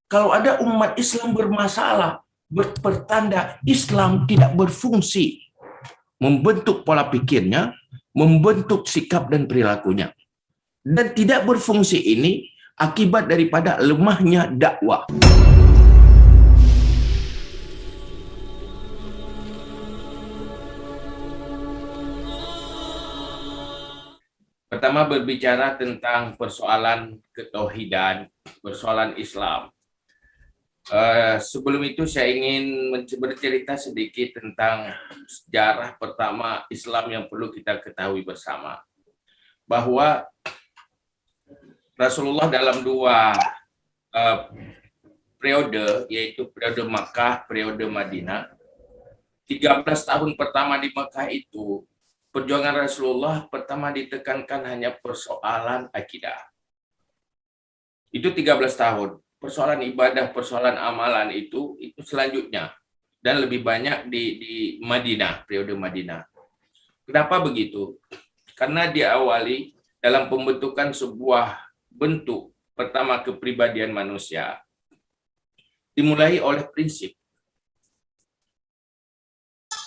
Kalau ada umat Islam bermasalah, pertanda Islam tidak berfungsi membentuk pola pikirnya, membentuk sikap dan perilakunya. Dan tidak berfungsi ini akibat daripada lemahnya dakwah. Pertama berbicara tentang persoalan ketauhidan, persoalan Islam. Sebelum itu saya ingin bercerita sedikit tentang sejarah pertama Islam yang perlu kita ketahui bersama. Bahwa Rasulullah dalam dua periode, yaitu periode Makkah, periode Madinah, 13 tahun pertama di Makkah itu, perjuangan Rasulullah pertama ditekankan hanya persoalan akidah. Itu 13 tahun. Persoalan ibadah, persoalan amalan itu selanjutnya. Dan lebih banyak di Madinah, periode Madinah. Kenapa begitu? Karena diawali dalam pembentukan sebuah bentuk pertama kepribadian manusia, dimulai oleh prinsip.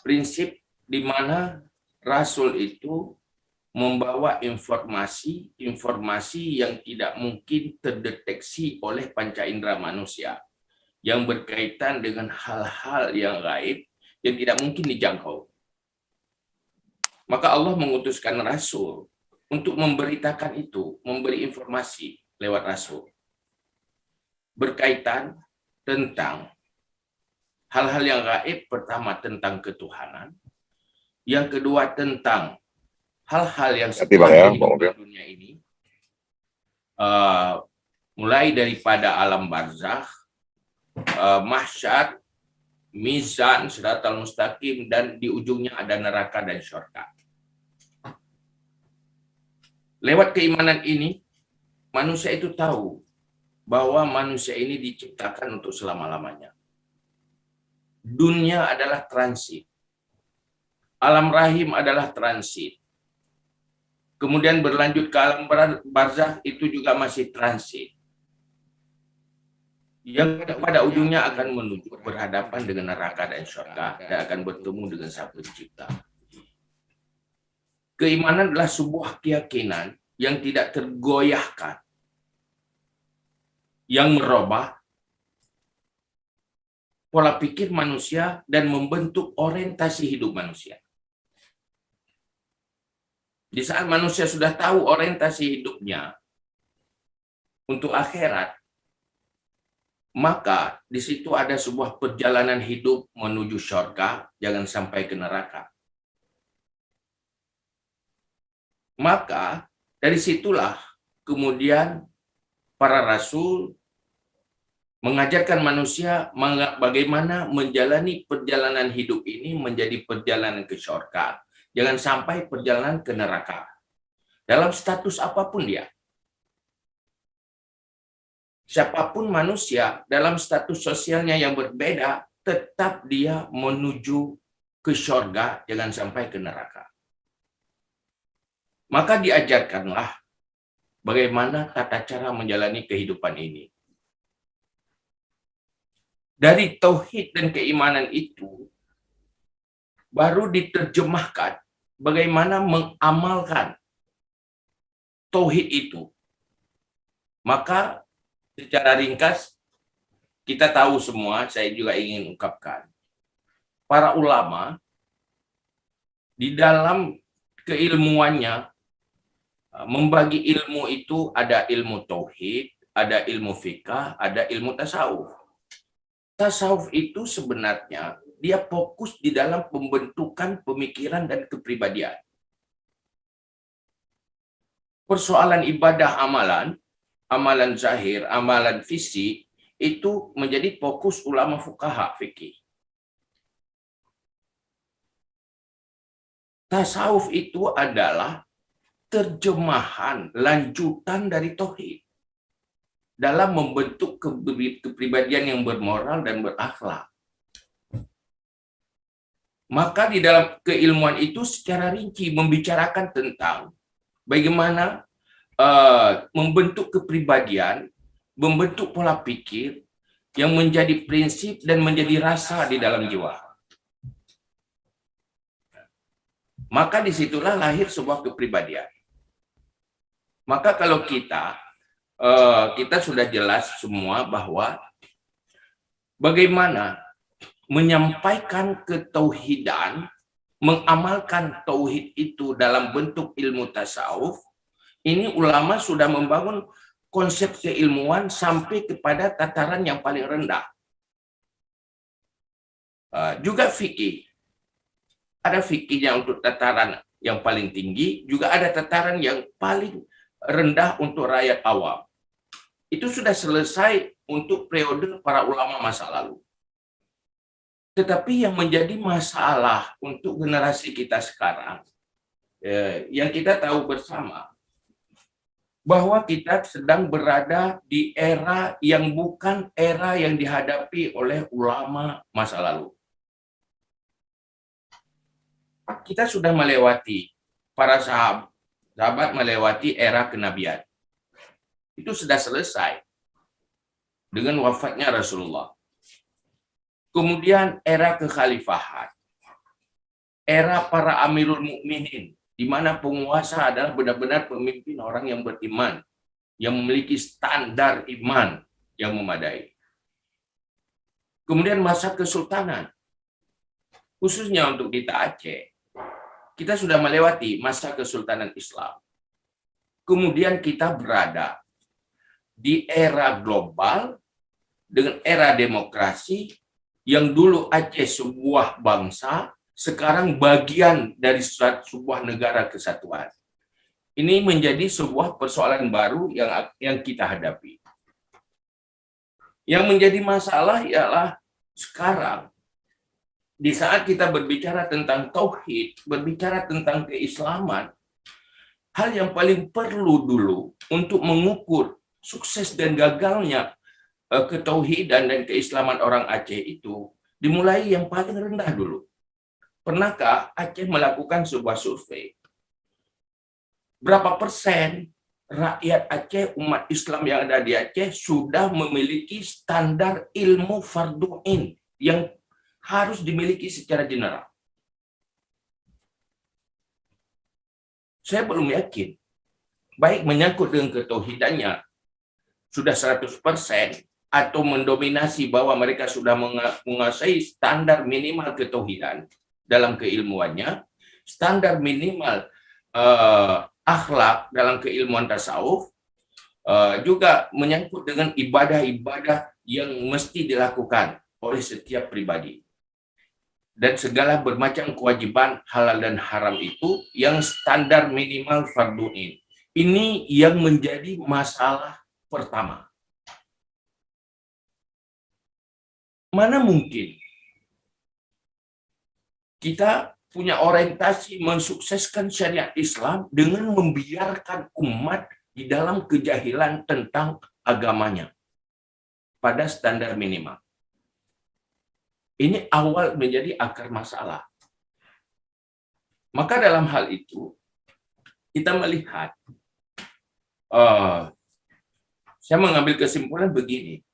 Prinsip di mana Rasul itu membawa informasi yang tidak mungkin terdeteksi oleh panca indera manusia, yang berkaitan dengan hal-hal yang gaib yang tidak mungkin dijangkau. Maka Allah mengutuskan Rasul untuk memberitakan itu, memberi informasi lewat Rasul berkaitan tentang hal-hal yang gaib. Pertama tentang ketuhanan, yang kedua tentang hal-hal yang setelah di dunia ini, mulai daripada alam barzakh, mahsyar, mizan, siratal mustaqim, dan di ujungnya ada neraka dan syurga. Lewat keimanan ini, manusia itu tahu bahwa manusia ini diciptakan untuk selama-lamanya. Dunia adalah transit. Alam rahim adalah transit. Kemudian berlanjut ke alam barzakh, itu juga masih transit. Yang pada ujungnya akan menuju berhadapan dengan neraka dan syurga dan akan bertemu dengan Sang Pencipta. Keimanan adalah sebuah keyakinan yang tidak tergoyahkan, yang merubah pola pikir manusia dan membentuk orientasi hidup manusia. Di saat manusia sudah tahu orientasi hidupnya untuk akhirat, maka di situ ada sebuah perjalanan hidup menuju syurga, jangan sampai ke neraka. Maka dari situlah kemudian para rasul mengajarkan manusia bagaimana menjalani perjalanan hidup ini menjadi perjalanan ke syurga. Jangan sampai perjalanan ke neraka. Dalam status apapun dia. Siapapun manusia dalam status sosialnya yang berbeda, tetap dia menuju ke syurga, jangan sampai ke neraka. Maka diajarkanlah bagaimana tata cara menjalani kehidupan ini. Dari tauhid dan keimanan itu, baru diterjemahkan bagaimana mengamalkan tauhid itu. Maka secara ringkas kita tahu semua, saya juga ingin ungkapkan, para ulama di dalam keilmuannya membagi ilmu itu ada ilmu tauhid, ada ilmu fikah, ada ilmu tasawuf. Tasawuf itu sebenarnya dia fokus di dalam pembentukan pemikiran dan kepribadian. Persoalan ibadah amalan, amalan zahir, amalan fisik, itu menjadi fokus ulama fuqaha fikih. Tasawuf itu adalah terjemahan, lanjutan dari tauhid dalam membentuk kepribadian yang bermoral dan berakhlak. Maka di dalam keilmuan itu secara rinci membicarakan tentang bagaimana membentuk kepribadian, membentuk pola pikir, yang menjadi prinsip dan menjadi rasa di dalam jiwa. Maka disitulah lahir sebuah kepribadian. Maka kalau kita sudah jelas semua bahwa bagaimana menyampaikan ketauhidan, mengamalkan tauhid itu dalam bentuk ilmu tasawuf, ini ulama sudah membangun konsep keilmuan sampai kepada tataran yang paling rendah. Juga fikih. Ada fikihnya untuk tataran yang paling tinggi, juga ada tataran yang paling rendah untuk rakyat awam. Itu sudah selesai untuk periode para ulama masa lalu. Tetapi yang menjadi masalah untuk generasi kita sekarang, yang kita tahu bersama, bahwa kita sedang berada di era yang bukan era yang dihadapi oleh ulama masa lalu. Kita sudah melewati, para sahabat melewati era kenabian. Itu sudah selesai dengan wafatnya Rasulullah. Kemudian era kekhalifahan, era para amirul mukminin, di mana penguasa adalah benar-benar pemimpin orang yang beriman, yang memiliki standar iman yang memadai. Kemudian masa kesultanan, khususnya untuk kita Aceh, kita sudah melewati masa kesultanan Islam. Kemudian kita berada di era global dengan era demokrasi, yang dulu Aceh sebuah bangsa, sekarang bagian dari sebuah negara kesatuan. Ini menjadi sebuah persoalan baru yang kita hadapi. Yang menjadi masalah ialah sekarang, di saat kita berbicara tentang tauhid, berbicara tentang keislaman, hal yang paling perlu dulu untuk mengukur sukses dan gagalnya ketauhidan dan keislaman orang Aceh itu dimulai yang paling rendah dulu. Pernahkah Aceh melakukan sebuah survei? Berapa persen rakyat Aceh, umat Islam yang ada di Aceh sudah memiliki standar ilmu fardhu ain yang harus dimiliki secara general? Saya belum yakin. Baik menyangkut dengan ketauhidannya sudah 100%, atau mendominasi bahwa mereka sudah menguasai standar minimal ketauhidan dalam keilmuannya, standar minimal akhlak dalam keilmuan tasawuf, juga menyangkut dengan ibadah-ibadah yang mesti dilakukan oleh setiap pribadi. Dan segala bermacam kewajiban halal dan haram itu yang standar minimal fardhu ain. Ini yang menjadi masalah pertama. Mana mungkin kita punya orientasi mensukseskan syariat Islam dengan membiarkan umat di dalam kejahilan tentang agamanya pada standar minimal. Ini awal menjadi akar masalah. Maka dalam hal itu, kita melihat, saya mengambil kesimpulan begini,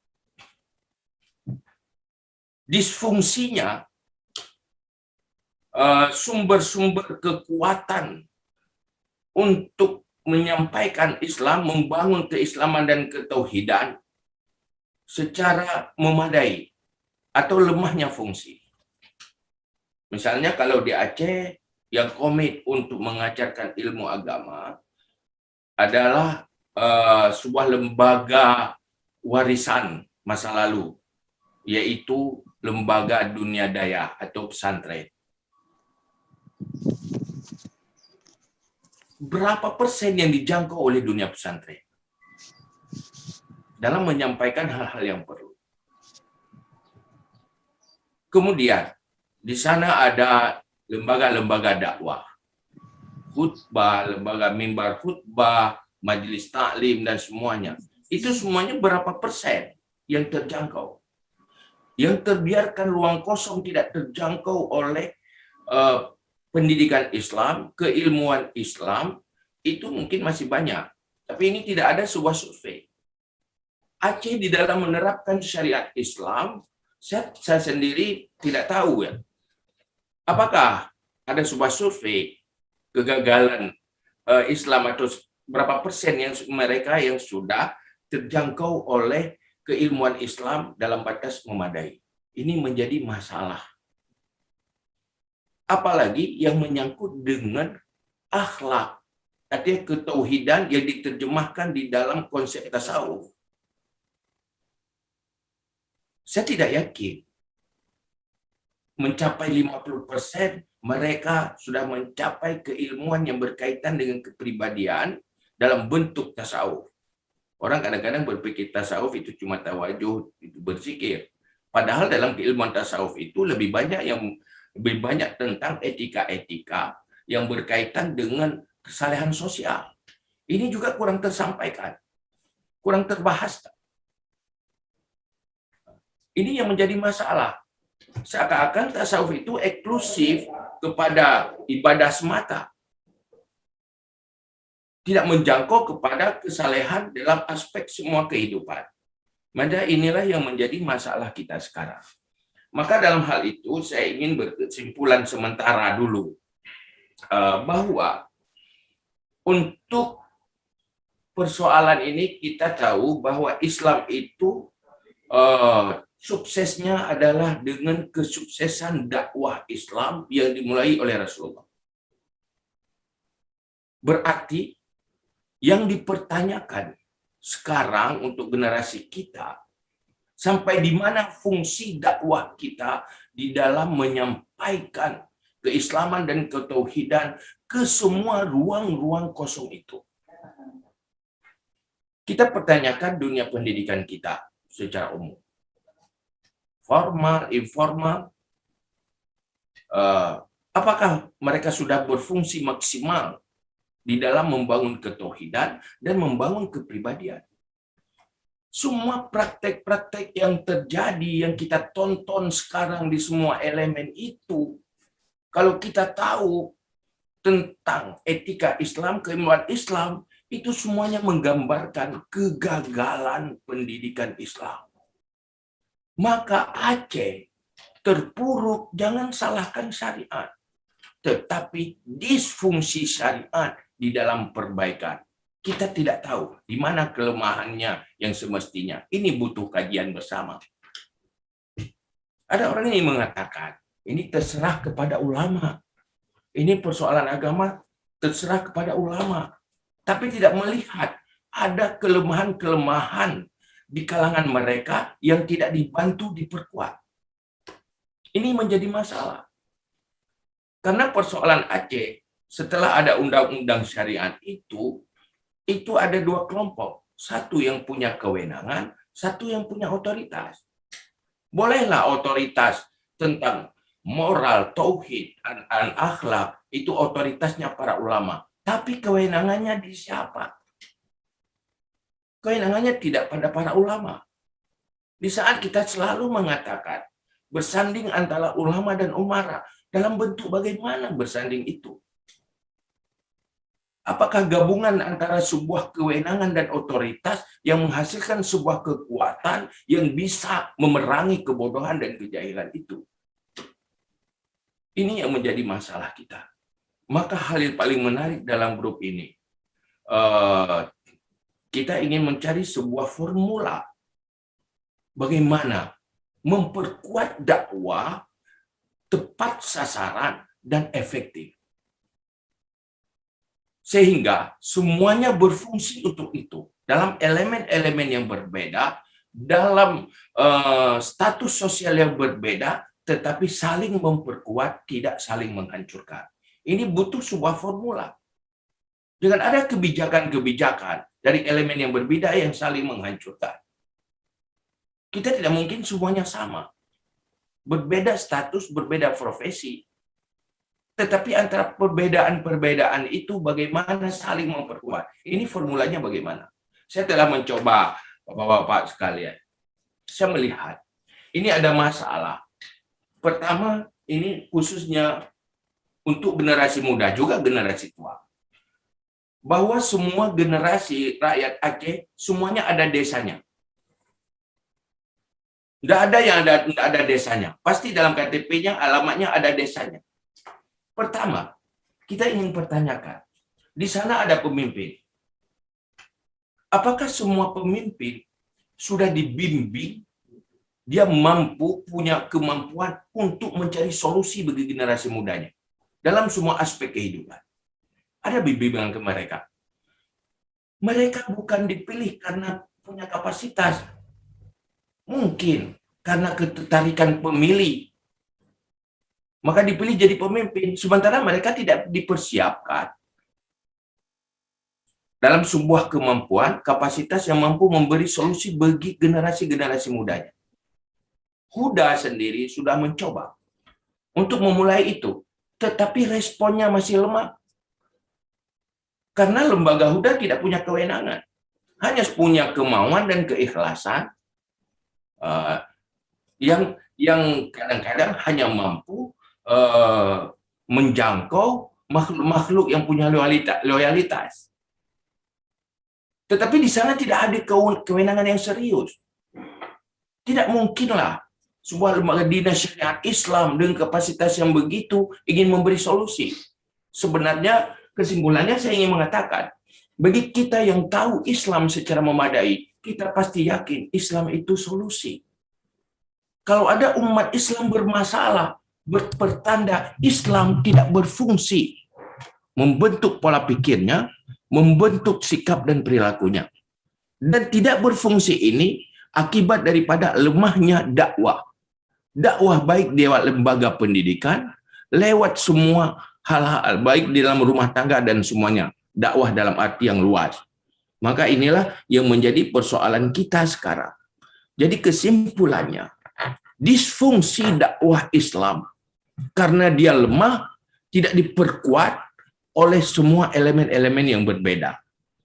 disfungsinya sumber-sumber kekuatan untuk menyampaikan Islam, membangun keislaman dan ketauhidan secara memadai atau lemahnya fungsi. Misalnya kalau di Aceh yang komit untuk mengajarkan ilmu agama adalah sebuah lembaga warisan masa lalu, yaitu Lembaga Dunia Daya atau pesantren. Berapa persen yang dijangkau oleh dunia pesantren dalam menyampaikan hal-hal yang perlu? Kemudian, di sana ada lembaga-lembaga dakwah, khutbah, lembaga mimbar khutbah, majelis taklim, dan semuanya. Itu semuanya berapa persen yang terjangkau? Yang terbiarkan ruang kosong tidak terjangkau oleh pendidikan Islam, keilmuan Islam, itu mungkin masih banyak. Tapi ini tidak ada sebuah survei. Aceh di dalam menerapkan syariat Islam, saya sendiri tidak tahu ya. Apakah ada sebuah survei kegagalan Islam atau berapa persen yang mereka yang sudah terjangkau oleh keilmuan Islam dalam batas memadai. Ini menjadi masalah. Apalagi yang menyangkut dengan akhlak, artinya ketauhidan yang diterjemahkan di dalam konsep tasawuf. Saya tidak yakin mencapai 50% mereka sudah mencapai keilmuan yang berkaitan dengan kepribadian dalam bentuk tasawuf. Orang kadang-kadang berpikir tasawuf itu cuma tawajuh, itu berzikir. Padahal dalam keilmuan tasawuf itu lebih banyak tentang etika-etika yang berkaitan dengan kesalehan sosial. Ini juga kurang tersampaikan, kurang terbahas. Ini yang menjadi masalah. Seakan-akan tasawuf itu eksklusif kepada ibadah semata. Tidak menjangkau kepada kesalehan dalam aspek semua kehidupan. Maka inilah yang menjadi masalah kita sekarang. Maka dalam hal itu saya ingin berkesimpulan sementara dulu bahwa untuk persoalan ini kita tahu bahwa Islam itu suksesnya adalah dengan kesuksesan dakwah Islam yang dimulai oleh Rasulullah. Berarti yang dipertanyakan sekarang untuk generasi kita, sampai di mana fungsi dakwah kita di dalam menyampaikan keislaman dan ketauhidan ke semua ruang-ruang kosong itu. Kita pertanyakan dunia pendidikan kita secara umum. Formal, informal, apakah mereka sudah berfungsi maksimal di dalam membangun ketauhidan dan membangun kepribadian? Semua praktek-praktek yang terjadi, yang kita tonton sekarang di semua elemen itu, kalau kita tahu tentang etika Islam, keilmuan Islam, itu semuanya menggambarkan kegagalan pendidikan Islam. Maka Aceh terpuruk, jangan salahkan syariat, tetapi disfungsi syariat di dalam perbaikan. Kita tidak tahu di mana kelemahannya yang semestinya. Ini butuh kajian bersama. Ada orang yang mengatakan, ini terserah kepada ulama. Ini persoalan agama, terserah kepada ulama. Tapi tidak melihat ada kelemahan-kelemahan di kalangan mereka yang tidak dibantu diperkuat. Ini menjadi masalah. Karena persoalan Aceh, setelah ada undang-undang syariat itu ada dua kelompok. Satu yang punya kewenangan, satu yang punya otoritas. Bolehlah otoritas tentang moral, tauhid, dan akhlak, itu otoritasnya para ulama. Tapi kewenangannya di siapa? Kewenangannya tidak pada para ulama. Di saat kita selalu mengatakan bersanding antara ulama dan umara, dalam bentuk bagaimana bersanding itu? Apakah gabungan antara sebuah kewenangan dan otoritas yang menghasilkan sebuah kekuatan yang bisa memerangi kebodohan dan kejahilan itu? Ini yang menjadi masalah kita. Maka hal yang paling menarik dalam grup ini, kita ingin mencari sebuah formula bagaimana memperkuat dakwah tepat sasaran dan efektif. Sehingga semuanya berfungsi untuk itu. Dalam elemen-elemen yang berbeda, dalam status sosial yang berbeda, tetapi saling memperkuat, tidak saling menghancurkan. Ini butuh sebuah formula. Dengan ada kebijakan-kebijakan dari elemen yang berbeda yang saling menghancurkan. Kita tidak mungkin semuanya sama. Berbeda status, berbeda profesi. Tetapi antara perbedaan-perbedaan itu bagaimana saling memperkuat. Ini formulanya bagaimana? Saya telah mencoba, Bapak-bapak sekalian. Saya melihat, ini ada masalah. Pertama, ini khususnya untuk generasi muda, juga generasi tua. Bahwa semua generasi rakyat Aceh, semuanya ada desanya. Nggak ada yang nggak ada desanya. Pasti dalam KTP-nya, alamatnya ada desanya. Pertama, kita ingin pertanyakan, di sana ada pemimpin. Apakah semua pemimpin sudah dibimbing, dia mampu, punya kemampuan untuk mencari solusi bagi generasi mudanya dalam semua aspek kehidupan? Ada bimbingan ke mereka. Mereka bukan dipilih karena punya kapasitas. Mungkin karena ketertarikan pemilih, maka dipilih jadi pemimpin. Sementara mereka tidak dipersiapkan dalam sebuah kemampuan, kapasitas yang mampu memberi solusi bagi generasi-generasi mudanya. Huda sendiri sudah mencoba untuk memulai itu, tetapi responnya masih lemah. Karena lembaga Huda tidak punya kewenangan, hanya punya kemauan dan keikhlasan yang kadang-kadang hanya mampu menjangkau makhluk-makhluk yang punya loyalitas. Tetapi di sana tidak ada kewenangan yang serius. Tidak mungkinlah sebuah lembaga dinas syariat Islam dengan kapasitas yang begitu ingin memberi solusi. Sebenarnya kesimpulannya saya ingin mengatakan, bagi kita yang tahu Islam secara memadai, kita pasti yakin Islam itu solusi. Kalau ada umat Islam bermasalah, bertanda Islam tidak berfungsi, membentuk pola pikirnya, membentuk sikap dan perilakunya. Dan tidak berfungsi ini akibat daripada lemahnya dakwah. Dakwah baik lewat lembaga pendidikan, lewat semua hal-hal, baik di dalam rumah tangga dan semuanya. Dakwah dalam arti yang luas. Maka inilah yang menjadi persoalan kita sekarang. Jadi kesimpulannya, disfungsi dakwah Islam karena dia lemah, tidak diperkuat oleh semua elemen-elemen yang berbeda.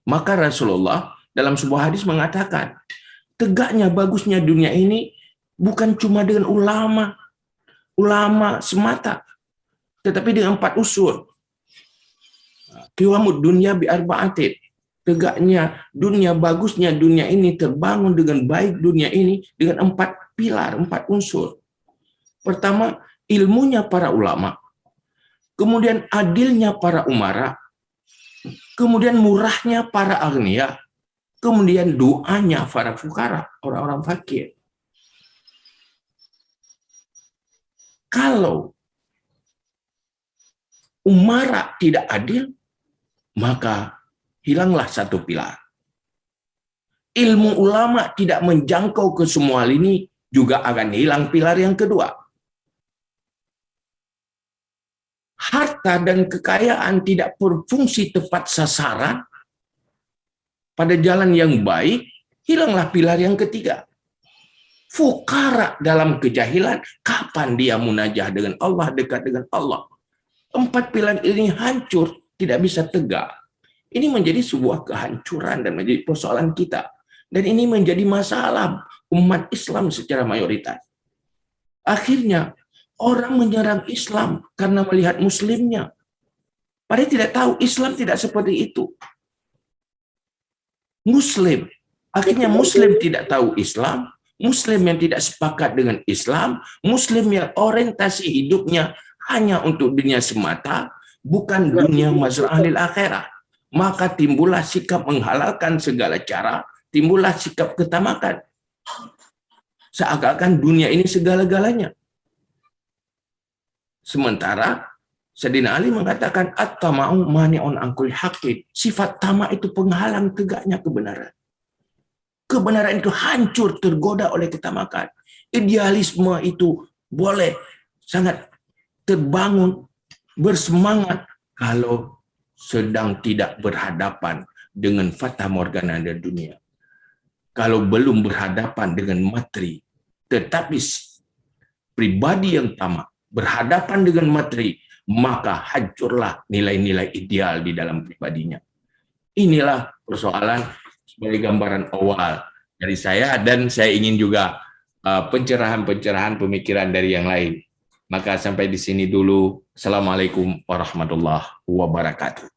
Maka Rasulullah dalam sebuah hadis mengatakan, tegaknya bagusnya dunia ini bukan cuma dengan ulama semata, tetapi dengan 4 unsur. Qiwamud dunya bi arba'atin. Tegaknya dunia, bagusnya dunia ini terbangun dengan baik dunia ini dengan 4 pilar, 4 unsur. Pertama, ilmunya para ulama. Kemudian adilnya para umara. Kemudian murahnya para agniya. Kemudian doanya para fukara, orang-orang fakir. Kalau umara tidak adil, maka hilanglah satu pilar. Ilmu ulama tidak menjangkau ke semua lini, juga akan hilang pilar yang kedua. Harta dan kekayaan tidak berfungsi tepat sasaran pada jalan yang baik, hilanglah pilar yang ketiga. Fukara dalam kejahilan, kapan dia munajah dengan Allah, dekat dengan Allah? 4 pilar ini hancur, tidak bisa tegak. Ini menjadi sebuah kehancuran dan menjadi persoalan kita. Dan ini menjadi masalah umat Islam secara mayoritas. Akhirnya, orang menyerang Islam karena melihat muslimnya. Padahal tidak tahu Islam tidak seperti itu. Muslim, akhirnya muslim tidak tahu Islam, muslim yang tidak sepakat dengan Islam, muslim yang orientasi hidupnya hanya untuk dunia semata, bukan dunia mazra'ah lil akhirah. Maka timbullah sikap menghalalkan segala cara, timbullah sikap ketamakan. Seakan-akan dunia ini segala-galanya. Sementara Sayyidina Ali mengatakan at-tama'u mani'un angkul haqqin. Sifat tamak itu penghalang tegaknya kebenaran. Kebenaran itu hancur, tergoda oleh ketamakan. Idealisme itu boleh sangat terbangun, bersemangat kalau sedang tidak berhadapan dengan fata morgana dan dunia. Kalau belum berhadapan dengan materi, tetapi pribadi yang tamak berhadapan dengan materi, maka hancurlah nilai-nilai ideal di dalam pribadinya. Inilah persoalan sebagai gambaran awal dari saya, dan saya ingin juga pencerahan-pencerahan pemikiran dari yang lain. Maka sampai di sini dulu. Assalamualaikum warahmatullahi wabarakatuh.